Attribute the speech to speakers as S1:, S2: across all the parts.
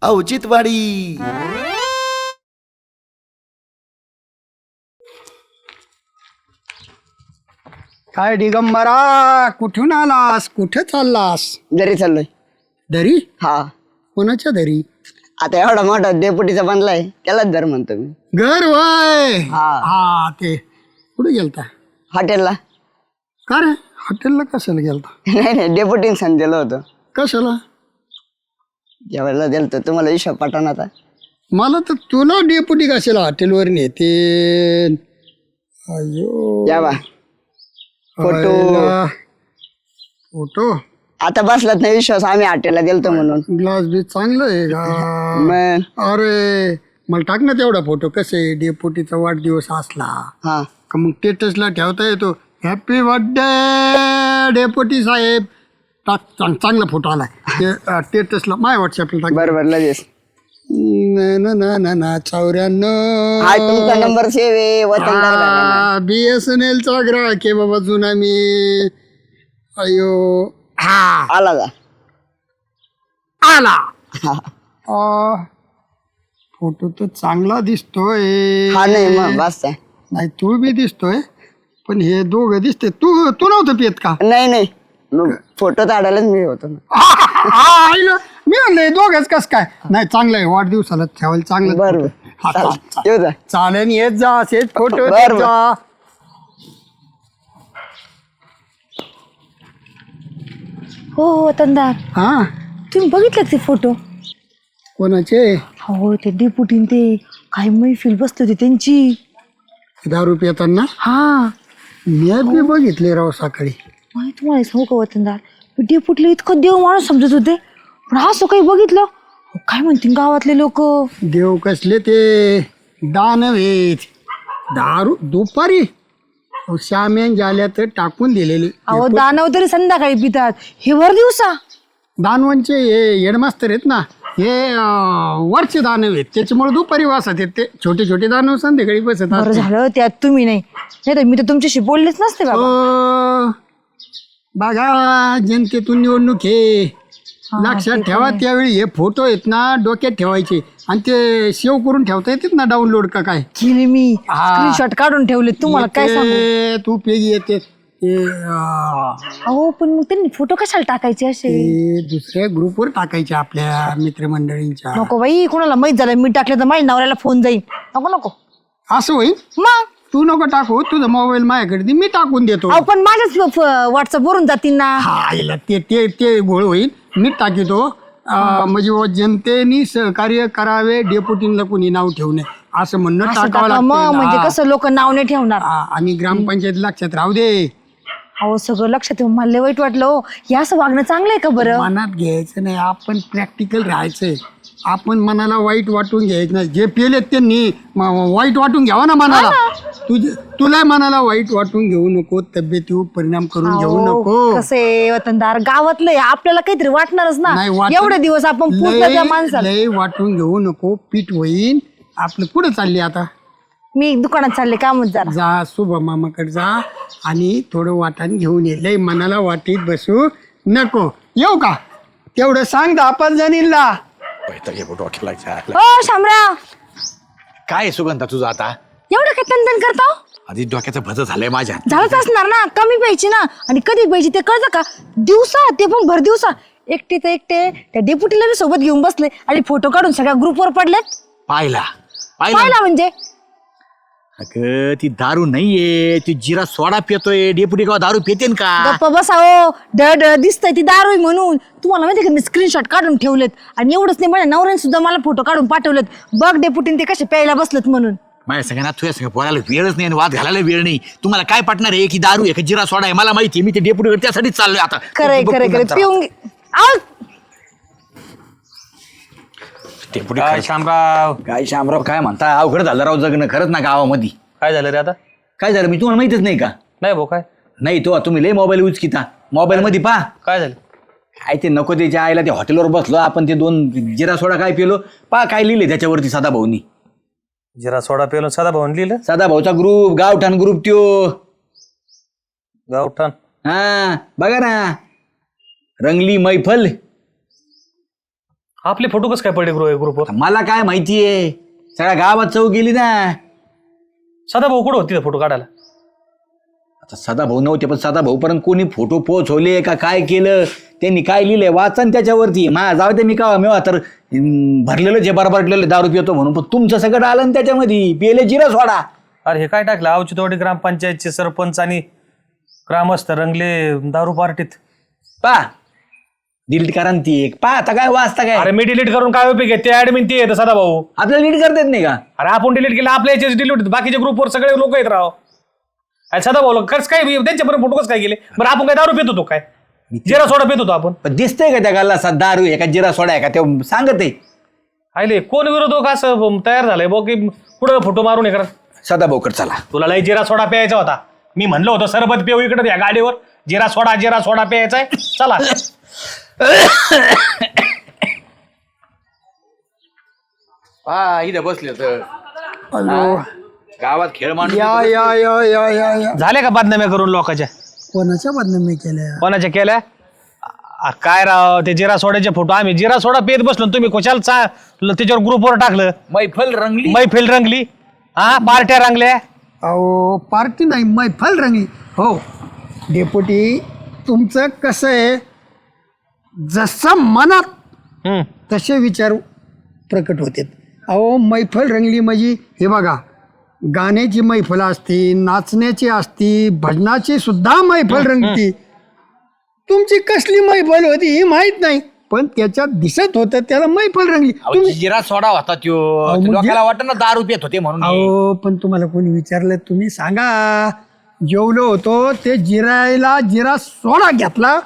S1: औचित्यवाडी.
S2: काय दिगंबरा, कुठून आलास? कुठे चाललास?
S3: जरी चाललोय.
S2: दरी?
S3: हा,
S2: कोणाच्या दरी?
S3: आता एवढा मोठा डेपुटीचा बनलाय त्यालाच दर म्हणतो मी.
S2: घर वय.
S3: हा.
S2: हा ते कुठे गेलता?
S3: हॉटेलला.
S2: का रे हॉटेलला कशाला गेलता?
S3: नाही डेपुटीने सांग दिलं होतं
S2: कशाला?
S3: जेवायला दिलं तर तुम्हाला हिशोब पटाना आता.
S2: मला तर तुला डेपुटी कशाला हॉटेलवर नेते? अयो
S3: या बा फोटो.
S2: आयला. फोटो
S3: आता बसलात नाही विश्वास, आम्ही हॉटेलला गेलतो म्हणून.
S2: ग्लास बी चांगलं आहे का?
S3: मग
S2: अरे मला टाक ना तेवढा फोटो. कसे डेपुटीचा वाढदिवस असला
S3: हा
S2: का मग स्टेटसला ठेवता येतो. हॅपी बर्थडे डेपुटी साहेब. टाक चांगला फोटो आलाय स्टेटसला. माझ्या व्हॉट्सअपला टाक.
S3: बरोबर लगेच.
S2: ना 94.
S3: हा तुमचा नंबर सेव आहे वतनदार घराणा.
S2: BSNL चा ग्राहक आहे बाबा जुना मी. अयो हा
S3: आला का?
S2: आला.
S3: हा.
S2: फोटो तर चांगला दिसतोय.
S3: हा नाही मग बस.
S2: नाही तू बी दिसतोय पण हे दोघं दिसते. तू नव्हतं पियत का?
S3: नाही मग फोटो काढायलाच मी होतो ना.
S2: आईला मी म्हणलं दोघंच कस काय? नाही चांगलं आहे वाढदिवसाला ठेवायला चांगलं.
S3: बरोबर.
S2: हा,
S3: येऊ जा.
S2: चालेल येत जा असेच फोटो
S3: बरं,
S2: देत जा.
S4: हो वतनदार,
S2: हा
S4: तुम्ही बघितलं ते फोटो?
S2: कोणाचे?
S4: हो ते डेपुटीन ते काही मैफिल बसली होती त्यांची.
S2: दारू पिताना
S4: हा
S2: मी बी बघितले राव सकाळी.
S4: मला तुम्हाला सांगू का वतनदार, मी डेपुटीला इतकं देव माणूस समजत होते पण असं काही बघितलं अहो, काय म्हणतील गावातले लोक.
S2: देव कसले ते दानव आहेत. दारू दुपारी श्यामेन झाल्या तर टाकून दिलेली.
S4: अहो दानव तरी संध्याकाळी पितात, हे वर दिवसा.
S2: दानवांचे हे हेडमास्तर आहेत ना, हे वरचे दानव आहेत त्याच्यामुळे दुपारी वासात येत. ते छोटे छोटे दानव संध्याकाळी बसत
S4: बरं
S2: असतात.
S4: झालं त्यात तुम्ही नाही तर मी तर तुमच्याशी बोललेच नसते बाबा.
S2: बघा जनतेतून निवडणूक हे लक्षात ठेवा. त्यावेळी हे फोटो आहेत ना डोक्यात ठेवायचे आणि ते सेव्ह करून ठेवता येतात ना डाउनलोड का काय.
S4: केली मी
S2: हा.
S4: स्क्रीनशॉट काढून ठेवले. तुम्हाला काय सांगू.
S2: ते तू पेगी येते ते
S4: अहो पण मग त्यांनी फोटो कशाला टाकायचे असे?
S2: दुसऱ्या ग्रुपवर टाकायचे आपल्या मित्रमंडळींच्या.
S4: नको बाई, कोणाला माहित झालं मी टाकलं तर माझ्या नवऱ्याला फोन जाईल. नको
S2: असं होईल.
S4: मग
S2: तू नको टाकू. तुझा मोबाईल माझ्याकडे दे, मी टाकून देतो.
S4: अहो पण माझ्याच व्हॉट्सअप वरून जातील ना.
S2: हा आईला ते ते ते गोळ होईल. मी टाकितो. म्हणजे जनतेने सहकार्य करावे, डेपुटींना कोणी नाव ठेवू नये असं म्हणणं
S4: असं
S2: टाकावं
S4: टाका मग, म्हणजे
S2: लागतं.
S4: कसं लोक नाव नाही ठेवणार.
S2: आणि ग्रामपंचायत लक्षात राहू दे.
S4: अहो सगळं लक्षात येऊन मला लय वाईट वाटलं हो. हे असं वागणं चांगलं आहे का बरं?
S2: मनात घ्यायचं नाही. आपण प्रॅक्टिकल राहायचंय. आपण मनाला वाईट वाटून घ्यायचं नाही. जे पेलेत त्यांनी वाईट वाटून घ्यावा ना मनाला. तुला मनाला वाईट वाटून घेऊ नको. तब्येतीवर परिणाम करून घेऊ नको.
S4: कसे वतनदार गावातलं आहे, आपल्याला काहीतरी वाटणारच ना.
S2: नाही वाटून-
S4: एवढे दिवस आपण पूर्ण त्या माणसाला.
S2: लय वाटून घेऊ नको. पीठ होईन. आपलं पुढे चालली आता.
S4: मी दुकानात चालले कामच जरा.
S2: जा शुभ मामाकडे जा आणि थोडं वाटाण घेऊन ये. लय मनाला वाटीत बसू नको. येऊ का? तेवढं सांग 5 जणींना.
S4: हो शामराव,
S5: काय सुगंधा तुझं आता
S4: एवढं काय तनतन करता हो?
S5: आधी डोक्याचं भज झालंय माझ्या.
S4: झालंच असणार ना. कमी प्यायची ना. आणि कधी प्यायची ते कळतं का? दिवसा, ते पण भर दिवसा. एकटे तर एकटे त्या डेपुटीला बी सोबत घेऊन बसले आणि फोटो काढून सगळ्या ग्रुपवर पडलेत.
S5: पाहिला
S4: पाहिला म्हणजे
S5: अगं ती दारू नाहीये, ती जिरा सोडा पितोय. डेपुटी गाव दारू पितेन का?
S4: गप्पा बसावं. डळ दिसतंय ती दारू आहे म्हणून. तुम्हाला माहिती का मी स्क्रीनशॉट काढून ठेवलेत. आणि एवढंच नाही, माझ्या नवऱ्याने सुद्धा मला फोटो काढून पाठवलेत. बघ डेपुटीन ते कसे प्यायला बसलेत म्हणून.
S5: माझ्या सगळ्यांना तुझ्या सगळं बोलायला वेळच नाही आणि वाद घालायला वेळ नाही. तुम्हाला काय पटणार आहे की दारू आहे का जिरा सोडा आहे? मला माहिती आहे. मी ते डेपुटीकडे त्यासाठीच चाललोय आता.
S4: खरे पिऊन घे. आव.
S5: डेपुटी
S6: काय शामराव,
S5: काय शामराव काय म्हणता? अवघड झालं राव जगणं खरंच ना गावामध्ये.
S6: काय झालं रे आता?
S5: काय झालं मी तुम्हाला माहितच नाही का?
S6: नाही भाऊ, काय
S5: नाही तो तुम्ही लय मोबाईल यूज किता. मोबाईल मध्ये पहा
S6: काय झालं?
S5: काय ते नको त्याच्या आईला ते हॉटेलवर बसलो आपण. ते 2 जिरा सोडा काय पिलो पहा काय लिहिले त्याच्यावरती सदाभाऊनी.
S6: जिरा सोडा पेलो साधा भाऊन लिहिलं.
S5: सदाभाऊचा ग्रुप गावठाण ग्रुप त्यो.
S6: गावठाण.
S5: हा बघा ना रंगली मैफल.
S6: आपले फोटो कसं काय पडले ग्रुपवर?
S5: मला काय माहितीये, सगळ्या गावात चौक गेली ना.
S6: सदा भाऊ कुठं होती फोटो काढायला?
S5: आता सदाभाऊ नव्हते, पण सदाभाऊ पर्यंत कोणी फोटो पोहोचवले का काय केलं, त्यांनी काय लिहिलंय वाचन त्याच्यावरती. जाऊ दे, मी का मेवा तर भरलेलं जे बरबरलेलं दारू पितो म्हणून, पण तुमचं सगळं आलं ना त्याच्यामध्ये. पेले जिरा सोडा.
S6: अरे हे काय टाकलं? आवचितवाडी ग्रामपंचायतचे सरपंच आणि ग्रामस्थ रंगले दारू पार्टीत.
S5: पा डिलीट करा ना ती एक. पा आता काय वाचता काय?
S6: अरे मी डिलीट करून काय उपयोग आहे? ते ऍडमिन ते येतं सदा भाऊ.
S5: आपल्याला डिलीट करता येत नाही का?
S6: अरे आपण डिलीट केलं, आपल्या याचे डिलीट होते, बाकीच्या ग्रुपवर सगळे लोक येत राव. अरे सदा भाऊ कसं काय त्यांच्यापर्यंत फोटो कसं काय गेले? बरं आपण काय दारू पित होतो काय? जिरा सोडा पित होतो आपण.
S5: पण दिसतंय का त्या गाला असा दारू आहे का जिरा सोडा आहे का ते सांगत आहे.
S6: आले कोण विरोधक असं तयार झालंय बघ की पुढं फोटो मारून हे करा.
S5: सदाभाऊकर चला.
S6: तुला लय जिरा सोडा प्यायचा होता. मी म्हणलं होतं सरबत पिऊ इकडे या गाडीवर. जिरा सोडा प्यायचा आहे. चला.
S5: इथे बसले तर
S2: हॅलो,
S5: गावात खेळ मांडून
S2: या या या या या या.
S6: झाल्या का बदनाम्या करून लोकांच्या?
S2: कोणाच्या बदनामी केल्या?
S6: कोणाच्या केल्या? काय राव ते जिरा सोड्याचे फोटो आम्ही जिरा सोडा पेत बसलो, तुम्ही कशाला त्याच्यावर ग्रुपवर टाकलं?
S5: मैफल रंगली.
S6: मैफिल रंगली. हा पार्ट्या रंगल्या.
S2: अहो पार्टी नाही, मैफल रंगली. हो डेपुटी, तुमचं कसं आहे, जसं मनात
S6: हम्म.
S2: तसे विचार प्रकट होते. अहो मैफल रंगली म्हणजे हे बघा, गाण्याची मैफल असती, नाचण्याची असती, भजनाची सुद्धा मैफल रंगती. तुमची कसली मैफल होती ही माहित नाही, पण त्याच्यात दिसत होतं त्याला मैफल रंगली. तुम्ही
S5: जिरा सोडा होता त्यो.
S2: अहो, मग
S5: लोकांना वाटत ना दारू पित होते म्हणून.
S2: अहो पण तुम्हाला कोणी विचारलं तुम्ही सांगा. जेवलो होतो ते जिरायला जिरा सोडा घेतला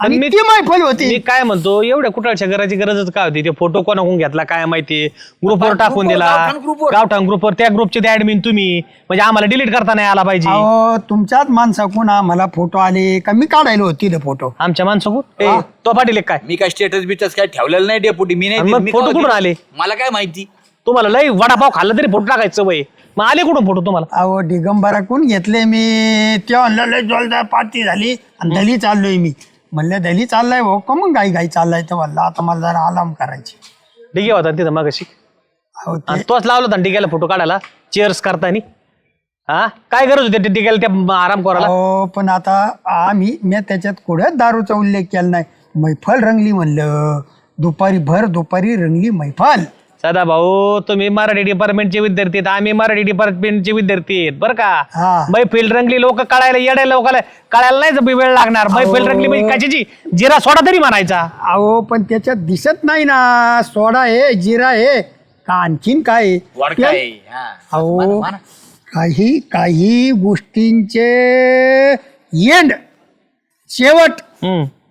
S2: आणि
S6: मी-
S2: ती मैफल होती.
S6: मी काय म्हणतो, एवढ्या कुठलच्या घराची गरजच काय होती? ते फोटो कोणाकडून घेतला काय माहिती, ग्रुपवर टाकून दिला. गावठाण ग्रुपवर, त्या ग्रुपचे ते ऍडमिन तुम्ही, म्हणजे आम्हाला डिलीट करता नाही आला पाहिजे.
S2: अहो तुमच्याच माणसाकडून आम्हाला फोटो आले का? मी काढायला होती ते फोटो.
S6: आमच्या माणसं तो पाटील एक काय?
S5: मी काय स्टेटस बिटस काय ठेवलेलं नाही डेपुटी. मी
S6: आणि
S5: नाही.
S6: मग
S5: मी
S6: फोटो
S5: काय
S6: कुठून
S5: होते?
S6: आले?
S5: मला काय माहिती.
S6: तुम्हाला लई वडापाव खाल्ला तरी फोटो टाकायचं वय, मग आले कुठून फोटो तुम्हाला?
S2: अहो दिगंबरा कोण घेतले मी? तेव्हा लय जोरदार पार्टी झाली आणि दली चाललोय मी. म्हणलं दली चाललाय भाऊ का? मग गाई चाललाय तर म्हणलं आता मला जरा आराम करायची.
S6: डिगे होता तिथं मग अशी,
S2: अहो
S6: आणि तोच लावला होता डिग्याला फोटो काढायला चेअर्स करताना. हा काय गरज होती ते डिग्याला त्या आराम करायला?
S2: अहो पण आता मी त्याच्यात कुठेच दारूचा उल्लेख केला नाही. मैफल रंगली म्हणलं, दुपारी रंगली मैफल.
S6: सदा भाऊ तुम्ही मराठी डिपार्टमेंटचे विद्यार्थी आहेत, आम्ही मराठी डिपार्टमेंटचे विद्यार्थी आहेत बरं का.
S2: हा.
S6: मैफिल रंगली लोक काढायला येडायला लोकांना काढायला नाही वेळ लागणार. मैफिल रंगली म्हणजे कशाची? जिरा सोडा तरी म्हणायचा.
S2: अहो पण त्याच्यात दिसत नाही ना, सोडा आहे जिरा आहे का आणखीन काय आहे?
S5: वडका आहे. हा.
S2: अहो काही गोष्टींचे एंड शेवट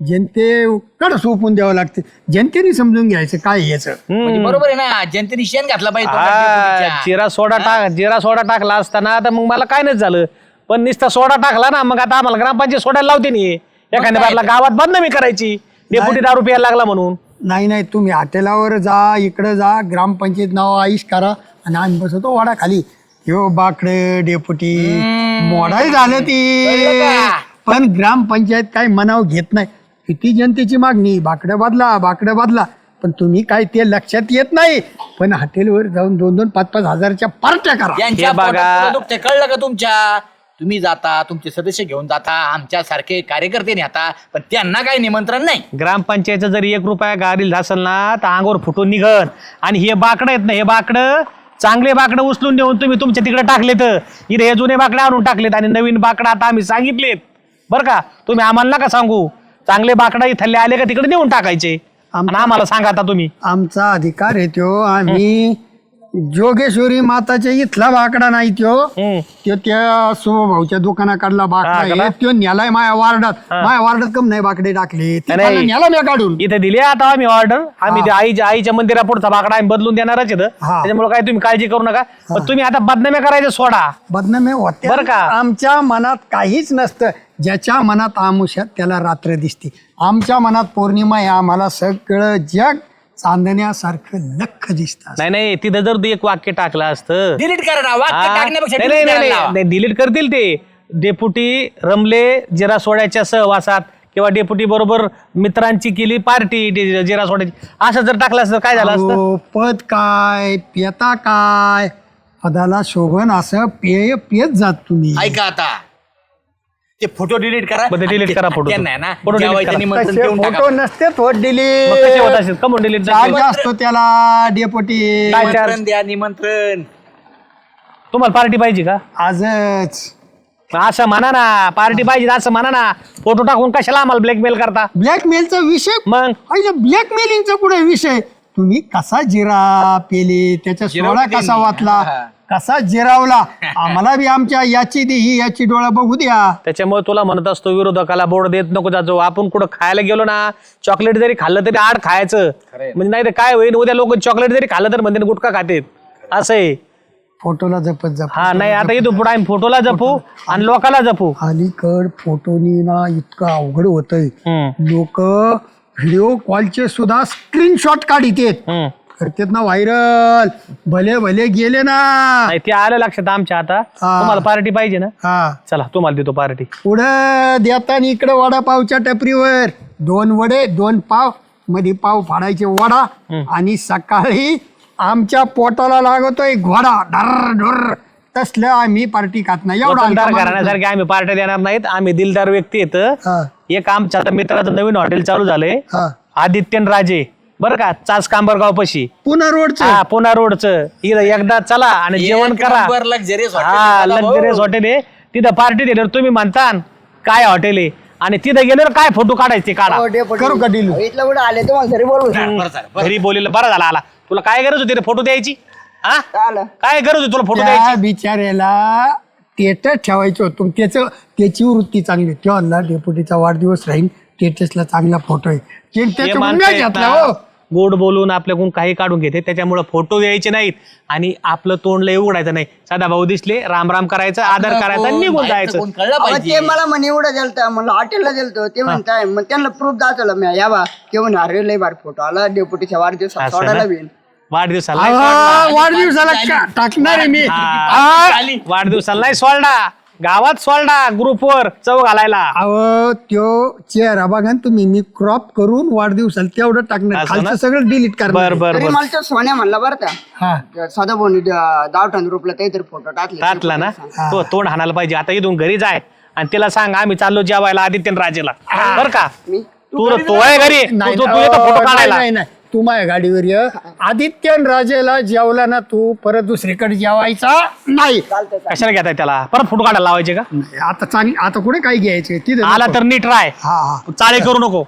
S2: जनतेकडे सोपून द्यावं लागते. जनतेने समजून घ्यायचं काय याचं.
S5: म्हणजे बरोबर आहे ना, जनतेने शेण घातला पाहिजे तोंडात
S6: हा,
S5: डेपुटीच्या.
S6: जिरा सोडा टाकला असताना तर मग मला काय नाही झालं, पण नुसता सोडा टाकला ना, मग आता आम्हाला ग्रामपंचायत सोडायला लावते नाही. एखाद्या बाजूला गावात बदनामी करायची डेपुटी दारू प्यायला लागला म्हणून.
S2: नाही तुम्ही हॉटेलावर जा, इकडं जा, ग्रामपंचायत नाव आईश करा आणि आम्ही बसवतो वाडा खाली. ह्यो बाकडे डेपुटी मोडाई झालं ती, पण ग्रामपंचायत काय मनाव घेत नाही. किती जनतेची मागणी, बाकडं बदला, पण तुम्ही काय ते लक्षात येत नाही. पण हॉटेलवर जाऊन 2-2, 5-5 हजारच्या पार्ट्या करा.
S5: यांच्या
S6: हे बघा.
S5: पोटात दुखते, कळलं का तुमच्या? तुम्ही जाता, तुमचे सदस्य घेऊन जाता, आमच्यासारखे कार्यकर्ते नेता, पण त्यांना काही निमंत्रण नाही.
S6: ग्रामपंचायतचा जरी 1 रुपया गारील असेल ना तर अंगावर फुटून निघन. आणि हे बाकडं आहेत ना, हे बाकडं चांगले बाकडं उचलून नेऊन तुम्ही तुमच्या तिकडे टाकलेत. इथे हे जुने बाकडे आणून टाकलेत आणि नवीन बाकडं आता आम्ही सांगितलेत बरं का. तुम्ही आम्हाला नका सांगू. चांगले बाकडा इथले आले का तिकडे नेऊन टाकायचे. आणि आम्हाला सांगा आता तुम्ही.
S2: आमचा अधिकार आहे त्यो. आम्ही जोगेश्वरी माताच्या इथला बाकडा नाही त्यो त्या सुभाऊच्या दुकानाकडला बाकडा आहे. त्यो नेलाय माझ्या वार्डात कम नाही बाकडे टाकले, नेला मी काढून.
S6: इथे दिली आता आम्ही ऑर्डर. आम्ही ते आईच्या मंदिरा पुढचा बाकडा आम्ही बदलून देणारच आहेत. त्याच्यामुळे काय तुम्ही काळजी करू नका. पण तुम्ही आता बदनामी करायचं सोडा
S2: बदनामी होत्या
S6: बरं का.
S2: आमच्या मनात काहीच नसतं. ज्याच्या मनात आमुष्यात त्याला रात्र दिसते. आमच्या मनात पौर्णिमा आहे. आम्हाला सगळं जग चांदण्यासारखं लख दिसत.
S6: नाही तिथं जर तू एक वाक्य टाकलं असतं.
S5: डिलीट करा ना, वाक्य टाकण्यापेक्षा delete करायला लावा.
S6: नाही डिलीट करतील ते. डेप्युटी रमले जिरा सोड्याच्या सहवासात किंवा डेप्युटी बरोबर मित्रांची केली पार्टी जिरा सोडायची, असं जर टाकलं असतं काय झालं असतं?
S2: अहो, पद काय पेता काय पदाला शोभन असं पेय पेत जात तुम्ही.
S5: ऐका आता ते फोटो डिलीट करा.
S6: बरं, delete करा photo.
S5: त्यांना आहे ना,
S6: Photo delete
S5: जेवायचं
S6: करा.
S5: निमंत्रण
S2: तसे
S5: देऊन टाका.
S2: फोटो नसते थोड दिली
S6: मग कसे होत असेल? कमून डिलीट
S2: चार्ज असतो त्याला डेपोटी.
S6: काय
S5: निमंत्रण द्या निमंत्रण.
S6: तुम्हाला पार्टी पाहिजे का?
S2: आजच
S6: असं म्हणा ना, पार्टी पाहिजे असं म्हणा ना. फोटो टाकून कशाला आम्हाला ब्लॅकमेल करता?
S2: ब्लॅकमेलचा विषय
S6: मग
S2: ब्लॅकमेलिंगचा पुढे विषय. तुम्ही कसा जिरा पेले त्याच्या सोळा कसा वाचला कसा जिरावला आम्हाला बी आमच्या याची दे ही याची डोळा बघू द्या.
S6: त्याच्यामुळे तुला म्हणत असतो विरोधकाला बोर्ड देत नको जातो. आपण कुठं खायला गेलो ना, चॉकलेट जरी खाल्लं तरी आड खायचं, म्हणजे नाही तर काय होईल, उद्या लोक चॉकलेट जरी खाल्लं तर म्हणते गुटखा खातेत. असं आहे.
S2: फोटोला जपत जप.
S6: हा नाही, आता इथून पुढे आम्ही फोटोला जपू आणि लोकाला जपू.
S2: अलीकड फोटोनी ना इतकं अवघड होतंय.
S6: हम्म,
S2: लोक व्हिडिओ कॉलचे सुद्धा स्क्रीनशॉट काढित
S6: हम्म.
S2: करतात ना व्हायरल. भले भले गेले ना.
S6: नाही ते आलं लक्षात आमच्या. आता तुम्हाला पार्टी पाहिजे ना,
S2: हा
S6: चला तुम्हाला देतो पार्टी.
S2: पुढं देताना इकडे वडापावच्या टपरीवर 2 वडे 2 पाव मध्ये पाव फाडायचे वडा आणि सकाळी आमच्या पोटाला लागतोय घोडा डर डर तसलं आम्ही पार्टी खात नाही. एवढा
S6: वतनदार घराण्यासारखे आम्ही पार्ट्या देणार नाहीत. आम्ही दिलदार व्यक्ती येत.
S2: हा.
S6: एक आमच्या आता मित्राचं नवीन हॉटेल चालू झालंय,
S2: हा.
S6: आदित्यन राजे, बरं का, चास कांबरगाव पशी.
S2: पुन्हा रोडचं
S6: हा, पुन्हा रोडचं. इथं एकदा चला आणि जेवण करा.
S5: लक्झरियस
S6: हा, लक्झरियस हॉटेल आहे. तिथं पार्टी दिल्यावर तुम्ही म्हणता काय हॉटेल आहे, आणि तिथं गेल्यावर काय फोटो काढायचे काढा.
S2: करू का deal?
S3: इथलं कुठं आले तुम्हाला घरी बोलू
S6: घरी बोललेलं बरं झाला आला. तुला काय गरज होती रे फोटो द्यायची? हा,
S3: चालेल.
S6: काय गरज होती तुला फोटो
S2: त्या
S6: द्यायची?
S2: बिचाऱ्याला स्टेटस ठेवायचं होतं. त्याची वृत्ती चांगली. तेव्हा डेप्युटीचा वाढदिवस राहील स्टेटसला चांगला फोटो आहे.
S6: हे
S2: त्याच्यामुळे
S6: माणसं
S2: नाही
S6: आहेत
S2: घेतला
S6: ना,
S2: हो.
S6: गोड बोलून आपल्याकडून काही काढून घेते, त्याच्यामुळे फोटो द्यायचे नाहीत आणि आपलं तोंड लय उघडायचं नाही. साधा भाऊ दिसले राम राम करायचं, आदर करायचा आणि निघून जायचं.
S5: कोण कळलं
S3: अहो,
S5: पाहिजे.
S3: ते मला म्हणे एवढं दिलतं म्हणलं हॉटेलला दिलतो. ते म्हणताय मग त्यांना प्रूफ दाखवलं मी या बा. ते म्हणे अरे लय बार फोटो आला डेप्युटीच्या वाढदिवसात
S6: असं
S3: सोडायला
S6: ना?
S3: बिन.
S6: वाढदिवसाला
S2: आ,
S6: नाही सोडला.
S2: वाढदिवसाला टाकणार आहे मी.
S6: हा, वाढदिवसाला नाही सोडला, गावात सोडला ग्रुपवर चव घालायला.
S2: अहो त्यो चेहरा बघा ना तुम्ही. मी क्रॉप करून वाढदिवसाला तेवढं टाकणार.
S6: असं ना?
S2: खालचं सगळं डिलीट
S6: बर
S2: करणार.
S6: बर
S3: तरी
S6: बर
S3: मला तर सोन्या म्हणला बरं का
S2: हा
S3: सदा भाऊनी दावठाण ग्रुपला काहीतरी फोटो टाकले.
S6: टाकला ना, तो तोंड हाणायला पाहिजे. आता इथून घरी जाय आणि तिला सांग आम्ही चाललो जेवायला आदित्यन राजेला, बर का.
S3: मी
S6: तू आहे घरी,
S2: नाही,
S6: तू येतो फोटो काढायला.
S2: नाही नाही तू माझ्या गाडीवर ये. आदित्यन राजेला जेवला ना तू परत दुसरीकडे जेवायचा नाही.
S6: कशाला घेताय त्याला? परत फोटो काढायला लावायचे का?
S2: आता चांगली आता कुठे काय घ्यायचे तिथे
S6: आला तर नीट राय,
S2: हा हा
S6: चाळे करू नको.